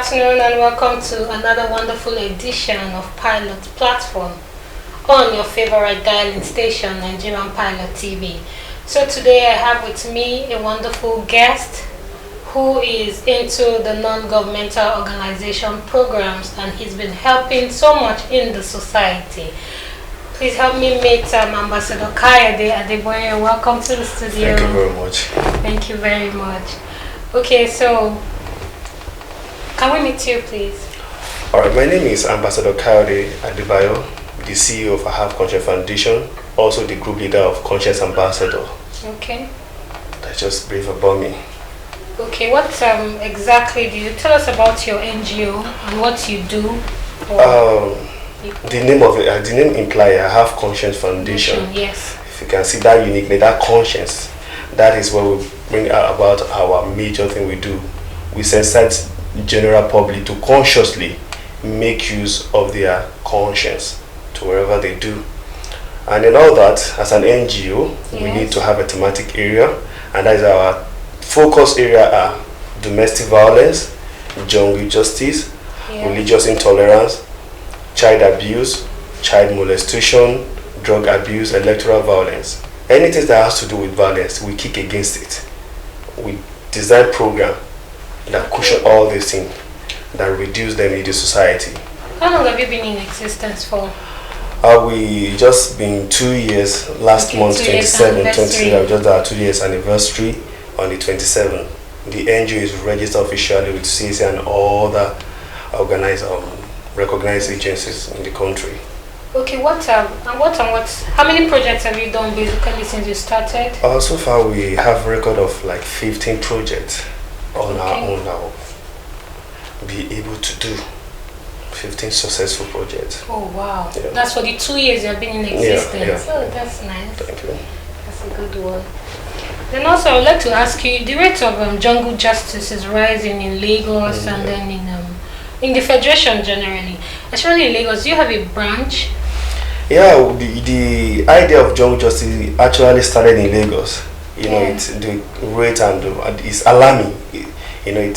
afternoon and welcome to another wonderful edition of Pilot Platform on your favorite dialing station, Nigerian Pilot TV. So today I have with me a wonderful guest who is into the non-governmental organization programs, and he's been helping so much in the society. Please help me meet Ambassador Kayode Adeboye. Welcome to the studio. Thank you very much. Thank you very much. Okay, so can we meet you, please? Alright, my name is Ambassador Kayode Adeboye, the CEO of Have Conscience Foundation, also the group leader of Conscience Ambassador. Okay. That's just brief about me. Okay, what exactly do you tell us about your NGO and what you do? The name of it, the name implies I Have Conscience Foundation. Yes. If you can see that uniquely, that conscience, that is where we bring about our major thing we do. We sensitize general public to consciously make use of their conscience to wherever they do. And in all that, as an NGO, yes, we need to have a thematic area, and that is our focus area are domestic violence, jungle justice, yes, religious intolerance, child abuse, child molestation, drug abuse, electoral violence. Anything that has to do with violence, we kick against it. We design program that cushion all these things, that reduce them in the society. How long have you been in existence for? We just been 2 years, last month, 27, 23, I've just done 2 years anniversary on the 27th. The NGO is registered officially with CC and all the organized, recognized agencies in the country. Okay, how many projects have you done basically since you started? So far we have record of like 15 projects on our own now. Be able to do 15 successful projects. Oh wow, yeah. That's for the 2 years you have been in existence. Yeah. Oh, that's nice. Thank you. That's a good one. Then also I would like to ask you, the rate of jungle justice is rising in Lagos and then in the Federation generally. Especially in Lagos, do you have a branch? Yeah, the idea of jungle justice actually started in Lagos. You know, it's the rate and it's alarming. You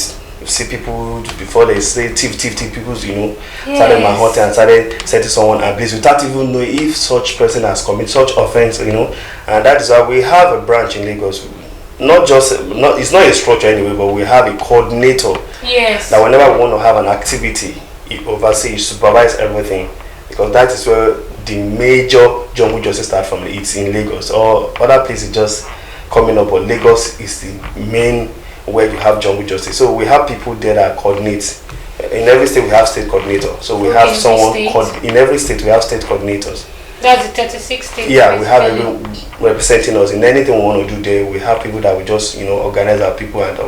see people before they say thief, people, started manhunting and started setting someone ablaze without even knowing if such person has committed such offense, and that is why we have a branch in Lagos. It's not a structure anyway, but we have a coordinator. Yes. That whenever we want to have an activity, he oversees, supervise everything, because that is where the major jungle justice start from. It's in Lagos. Or other places just coming up, but Lagos is the main where you have jungle justice. So we have people there that coordinate. In every state we have state coordinator. So we have someone in every state we have state coordinators. That's the 36 states. Yeah, we have everyone representing us in anything we want to do there. We have people that we just organize our people and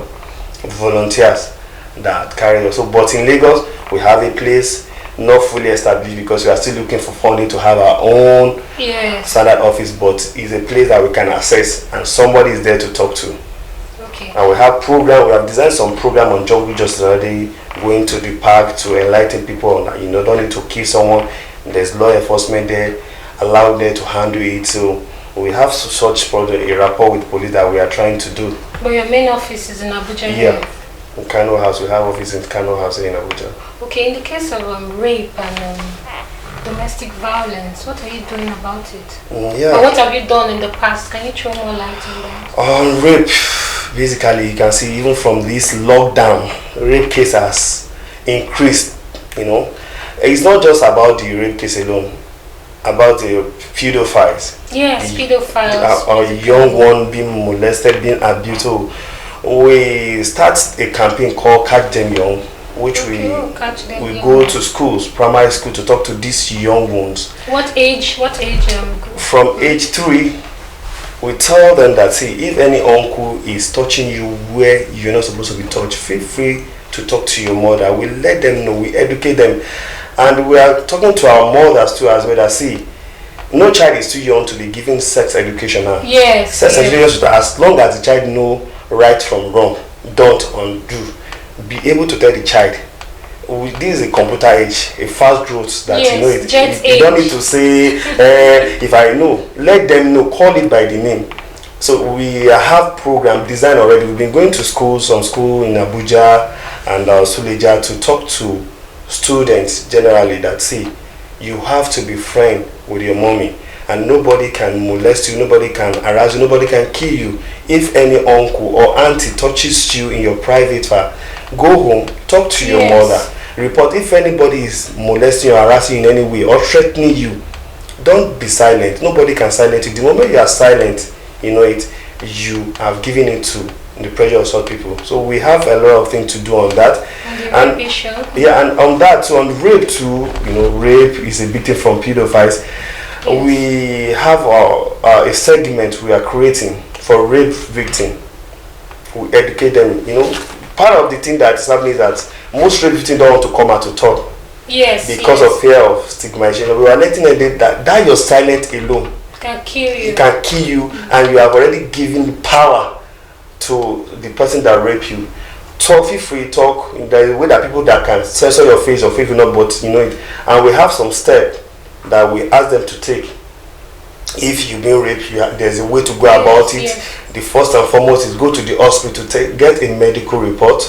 volunteers that carry us. So, but in Lagos we have a place not fully established because we are still looking for funding to have our own standard office, but it's a place that we can access and somebody is there to talk to. Okay. And we have program. We have designed some program on jungle justice already, going to the park to enlighten people on don't need to kill someone. There's law enforcement there, allow them to handle it. So we have such project, a rapport with police that we are trying to do. But your main office is in Abuja. Yeah, in Kano House. We have office in Kano House in Abuja. Okay, in the case of rape and domestic violence, what are you doing about it? Or what have you done in the past? Can you throw more light on that? On rape, basically, you can see even from this lockdown, rape case has increased. It's not just about the rape case alone, about the pedophiles. Yes, pedophiles. Our young one being molested, being abused. So we start a campaign called Catch Them Young, which we go to schools, primary school, to talk to these young ones. What age? From age 3, we tell them that, see, if any uncle is touching you where you're not supposed to be touched, feel free to talk to your mother. We let them know, we educate them. And we are talking to our mothers too as well, that see, no child is too young to be given sex education now. Yes. Sex education, as long as the child know right from wrong, don't undo. Be able to tell the child, this is a computer age, a fast growth that you don't need to say if I know, let them know, call it by the name. So we have program designed already. We've been going to some school in Abuja and Suleja to talk to students generally that see, you have to be friend with your mommy, and nobody can molest you, nobody can harass you, nobody can kill you. If any uncle or auntie touches you in your private part, go home, talk to your mother, report. If anybody is molesting you, harassing you in any way or threatening you, don't be silent. Nobody can silence you. The moment you are silent, you have given it to the pressure of such people. So we have a lot of things to do on that. And on that too, on rape too, rape is a big thing from pedophiles. Yes. We have a segment we are creating for rape victims. We educate them. Part of the thing that is happening is that most rape victims don't want to come out to talk. Yes. Because of fear of stigmatization. We are letting them know that your silence alone can kill you. It can kill you, and you have already given power to the person that raped you. Talk, feel free, talk. There is a way that people that can censor your face or feel not, but it. And we have some steps that we ask them to take. If you've been raped, there's a way to go about it. Yes. The first and foremost is go to the hospital to get a medical report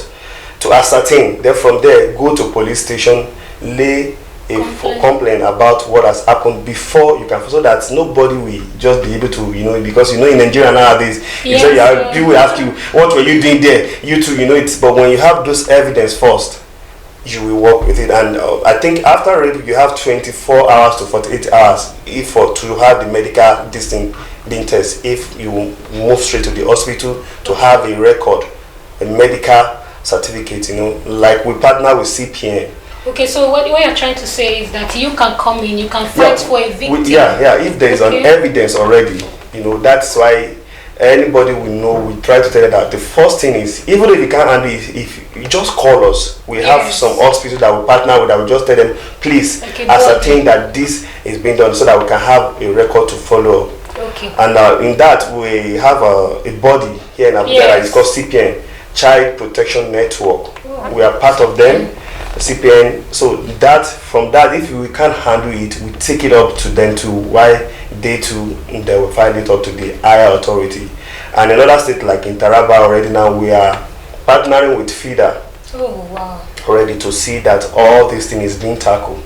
to ascertain. Then from there, go to police station, lay a complaint about what has happened before you can, so that nobody will just be able to, because in Nigeria nowadays, people will ask you, what were you doing there? You too, it. But when you have those evidence first, you will work with it. And I think after rape, you have 24 hours to 48 hours to have the medical being tested. If you move straight to the hospital to have a record, a medical certificate, like we partner with CPN. Okay, so what you're trying to say is that you can come in, you can fight for a victim. If there is an evidence already, that's why anybody will know. We try to tell you that the first thing is, even if you can't handle it, if you just call us, we have some hospitals that we partner with, that we just tell them, please ascertain that this is being done, so that we can have a record to follow up. Okay. And in that, we have a body here in Abuja that is called CPN, Child Protection Network. Oh. We are part of them. CPN, so from that, if we can't handle it, we take it up to them to why they will file it up to the higher authority. And in other states like in Taraba already now, we are partnering with FIDA. Oh wow! Already to see that all this thing is being tackled.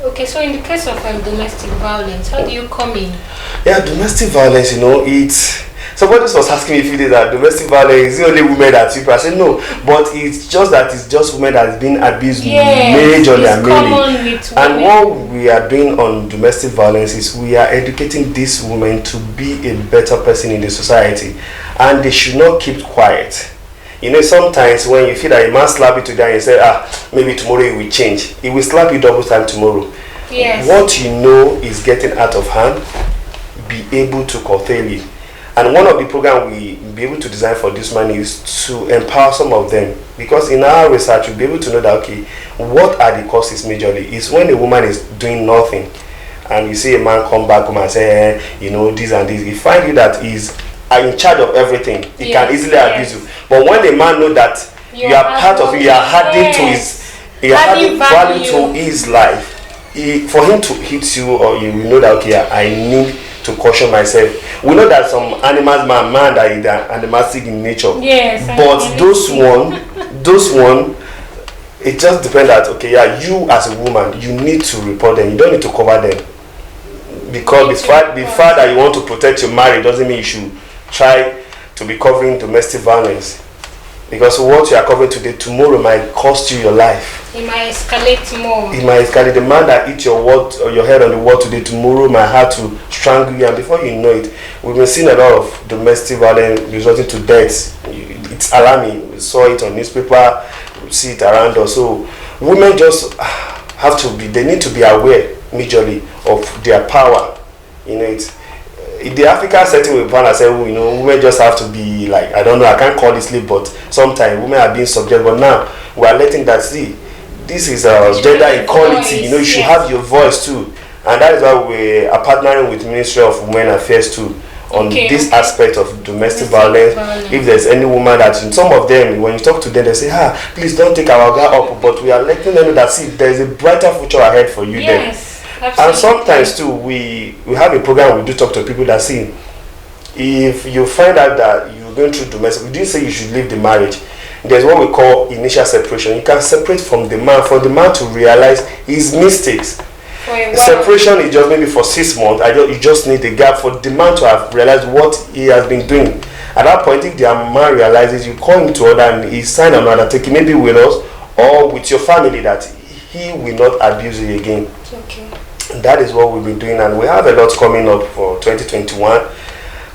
Okay, so in the case of domestic violence, how do you come in? Yeah, domestic violence, it's. Somebody was asking me if it is that domestic violence is the only women that people. I said no, but it's just women that has been abused majorly and mainly. And what we are doing on domestic violence is we are educating these women to be a better person in the society, and they should not keep quiet. Sometimes when you feel that a man slap you today and you say, maybe tomorrow it will change, he will slap you double time tomorrow. Yes. What is getting out of hand, be able to curtail it. And one of the programs we be able to design for this man is to empower some of them, because in our research we'll be able to know that what are the causes majorly is when a woman is doing nothing, and you see a man come back home and say, this and this. He find you that he's in charge of everything. He can easily abuse you. But when a man know that you are part of it, you are adding to adding value to his life, for him to hit you, or you know that I need to caution myself. We know that some animals man that is animalistic in nature. Yes. But those one, it just depends that you as a woman, you need to report them. You don't need to cover them, because the fact that you want to protect your marriage doesn't mean you should try to be covering domestic violence. Because what you are covering today, tomorrow might cost you your life. It might escalate more. It might escalate. The man that hit your head on the wall today, tomorrow might have to strangle you, and before you know it, we've been seeing a lot of domestic violence resulting to deaths. It's alarming. We saw it on newspaper, we see it around us. So women just they need to be aware majorly of their power. In the African setting, we found ourselves, women just have to be like, I don't know, I can't call it sleep, but sometimes women are being subject. But now we are letting that this is gender equality. You should have your voice too, and that is why we are partnering with Ministry of Women Affairs too on this aspect of domestic violence. If there's any woman that, some of them, when you talk to them, they say, please don't take our guard up. But we are letting them know that there's a brighter future ahead for you. Yes. Absolutely. And sometimes too, we have a program, we do talk to people that if you find out that you're going through domestic, we didn't say you should leave the marriage. There's what we call initial separation. You can separate from the man for the man to realize his mistakes. Separation is just maybe for 6 months. You just need a gap for the man to have realized what he has been doing. At that point, if the man realizes, you call him to order and he sign another taking, maybe with us or with your family, that he will not abuse you again. Okay. That is what we've been doing, and we have a lot coming up for 2021.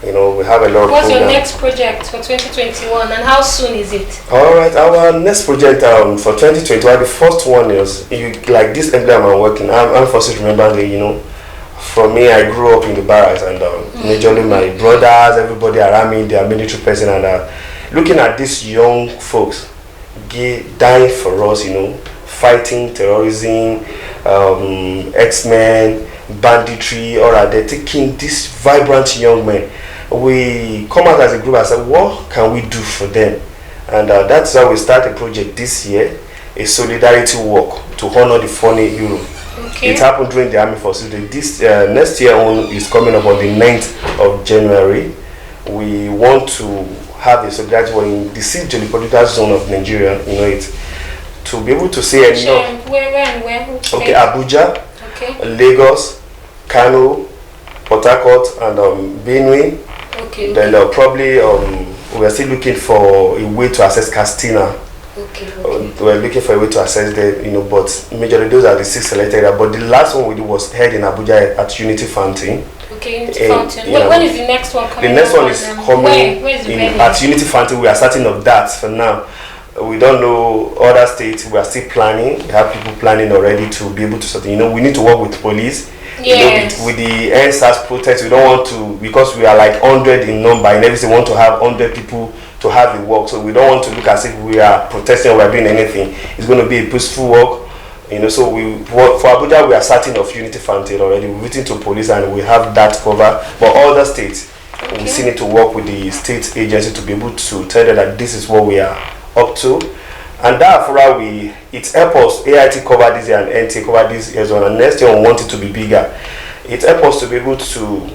You know, we have a lot of What's your next project for 2021, and how soon is it? All right, our next project for 2021, the first one is, like this emblem I'm working. I'm forced to remember that, you know, for me, I grew up in the barracks, and majorly my brothers, everybody around me, they are military person, and looking at these young folks dying for us, you know, fighting terrorism, X-Men, banditry, or are they taking these vibrant young men? We come out as a group and say, what can we do for them? And that's how we start a project this year, a solidarity walk to honor the fallen hero. Okay. It happened during the Army Forces. This next year is coming up on the 9th of January. We want to have a solidarity walk in the Sijoli political zone of Nigeria. You know it, to be able to say enough. Where? Okay, Abuja, okay. Lagos, Kano, Port Harcourt, and Benue. Okay. Then probably we are still looking for a way to access Castina. Okay. We're looking for a way to access them, you know, but majorly those are the 6 selected. But the last one we did was held in Abuja at Unity Fountain. Okay, Unity Fountain. When is the next one coming? The next one is coming at Unity Fountain. We are starting of that for now. We don't know other states. We are still planning. We have people planning already to be able to sort. You know, we need to work with police. Yes. You know, with the NSAS protest, we don't want to, because we are like 100 in number and everything, want to have 100 people to have the work. So we don't want to look as if we are protesting or we are doing anything. It's going to be a peaceful work. You know, so for Abuja, we are starting off Unity Fountain already. We've written to police and we have that cover. But other states, we still need to work with the state agency to be able to tell them that this is what we are up to. And therefore, it helps us, AIT cover this year and NT cover this year, and next year we want it to be bigger. It helps us to be able to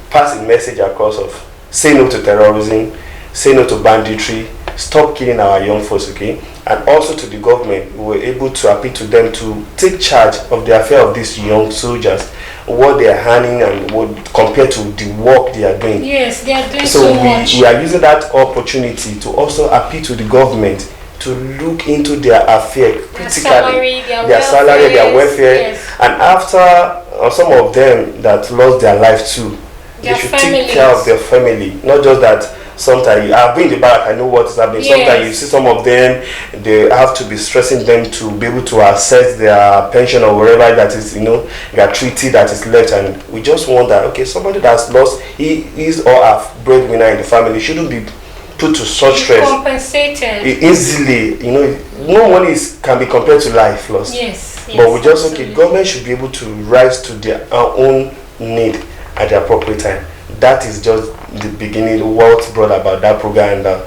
pass a message across of say no to terrorism, say no to banditry, stop killing our young folks, okay? And also to the government, we were able to appeal to them to take charge of the affair of these young soldiers, what they are earning and what compared to the work they are doing. Yes, they are doing so much. We are using that opportunity to also appeal to the government to look into their affair critically, their salary, their welfare, yes. And after some of them that lost their life too, they should take care of their family, not just that. Sometimes I've been in the back, I know what is happening. Yes. Sometimes you see some of them, they have to be stressing them to be able to access their pension or wherever that is, you know, their treaty that is left. And we just want that, okay, somebody that's lost his or her breadwinner in the family shouldn't be put to such stress. Compensated. Easily, you know, no money can be compared to life lost. Yes. But we just, okay, government should be able to rise to their own need at the appropriate time. That is just the beginning, what brought about that program. And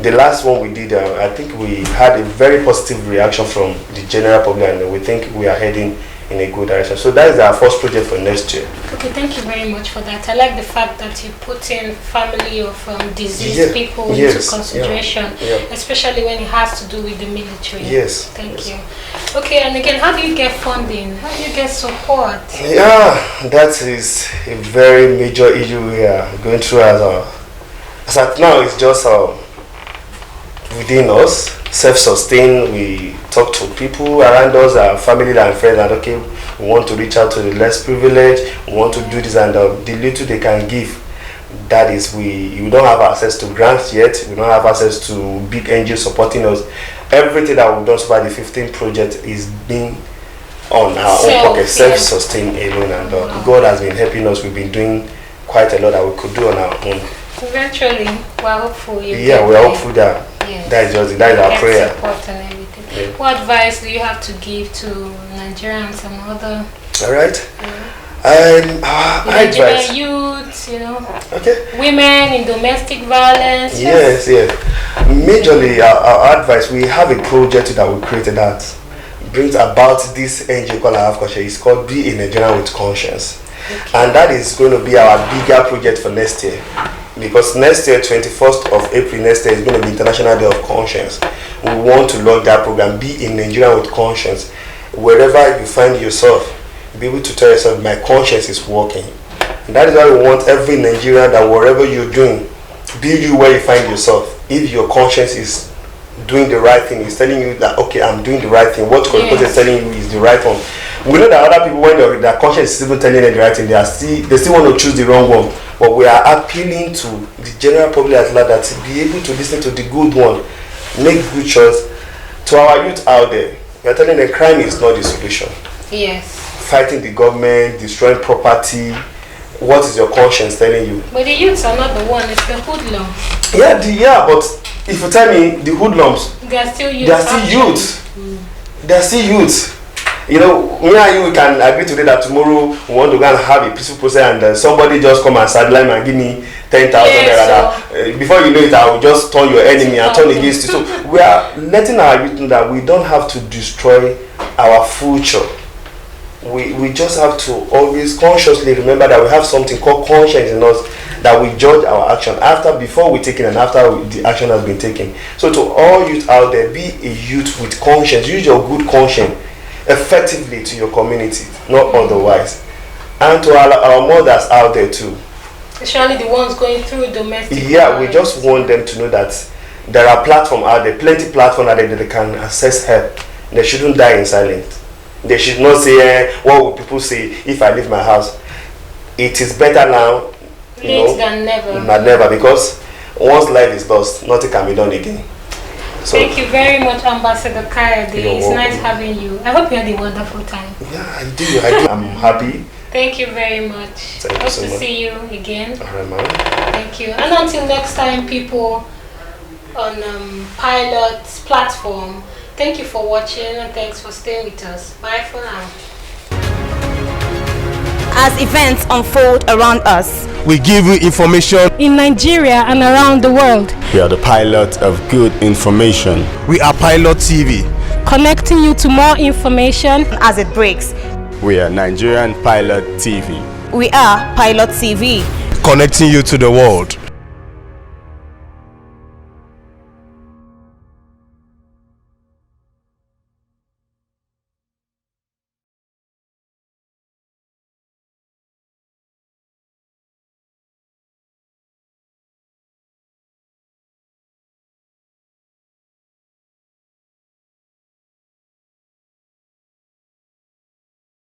the last one we did, I think we had a very positive reaction from the general public, and we think we are heading in a good direction. So that is our first project for next year. Okay, thank you very much for that. I like the fact that you put in family of diseased people into consideration, especially when it has to do with the military. Yes. Thank you. Okay, and again, how do you get funding? How do you get support? Yeah, that is a very major issue we are going through as at now. It's just within us, self-sustained. We talk to people around us, our family and friends, and okay, we want to reach out to the less privileged, we want to do this, and the little they can give, that is, we don't have access to grants yet, we don't have access to big NGOs supporting us. Everything that we've done so far, the 15 project is being on our own pocket, self-sustained alone, and God has been helping us. We've been doing quite a lot that we could do on our own. Eventually, we're hopeful. We're hopeful that that is our prayer. Support and everything. Yeah. What advice do you have to give to Nigerians and other? All right. Nigerian youths, you know, women in domestic violence. Yes. Majorly, our advice, we have a project that we created that brings about this NGO called It's called Be a Nigerian with Conscience. And that is going to be our bigger project for next year. Because next year, 21st of April next year, is going to be International Day of Conscience. We want to launch that program, Be in Nigeria with Conscience. Wherever you find yourself, be able to tell yourself, my conscience is working. And that is why we want every Nigerian, that whatever you're doing, be you where you find yourself. If your conscience is doing the right thing, it's telling you that, okay, I'm doing the right thing. What God is telling you is the right one. We know that other people, when their conscience is even telling them the right thing, they still want to choose the wrong one. But we are appealing to the general public at large that to be able to listen to the good one, make good choice. To our youth out there, we are telling them crime is not the solution. Yes. Fighting the government, destroying property. What is your conscience telling you? But the youths are not the one, it's the hoodlums. Yeah, but if you tell me the hoodlums, they are still youths. They are still youths. They are still youths. You know, me and you can agree today that tomorrow we want to go and have a peaceful process, and somebody just come and sideline and give me 10,000 naira. Before you know it, I will just turn your enemy and turn against you. So we are letting our youth know that we don't have to destroy our future. We just have to always consciously remember that we have something called conscience in us, that we judge our action before we take it and after the action has been taken. So to all youth out there, be a youth with conscience. Use your good conscience effectively to your community, not otherwise. And to our mothers out there too, especially the ones going through domestic violence. We just want them to know that there are platforms out there, plenty platforms out there that they can access help. They shouldn't die in silence. They should not say, what will people say if I leave my house? It is better now than never. Than never, because once life is lost, nothing can be done again. So, thank you very much, Ambassador Kayode. It's nice having you. I hope you had a wonderful time. Yeah, I do. I'm happy. Thank you very much. Thank Hope you so to much. see you again. All right, man. Thank you. And until next time, people on Pilot's platform, thank you for watching and thanks for staying with us. Bye for now. As events unfold around us, we give you information in Nigeria and around the world. We are the pilot of good information. We are Pilot TV, connecting you to more information as it breaks. We are Nigerian Pilot TV. We are Pilot TV, connecting you to the world.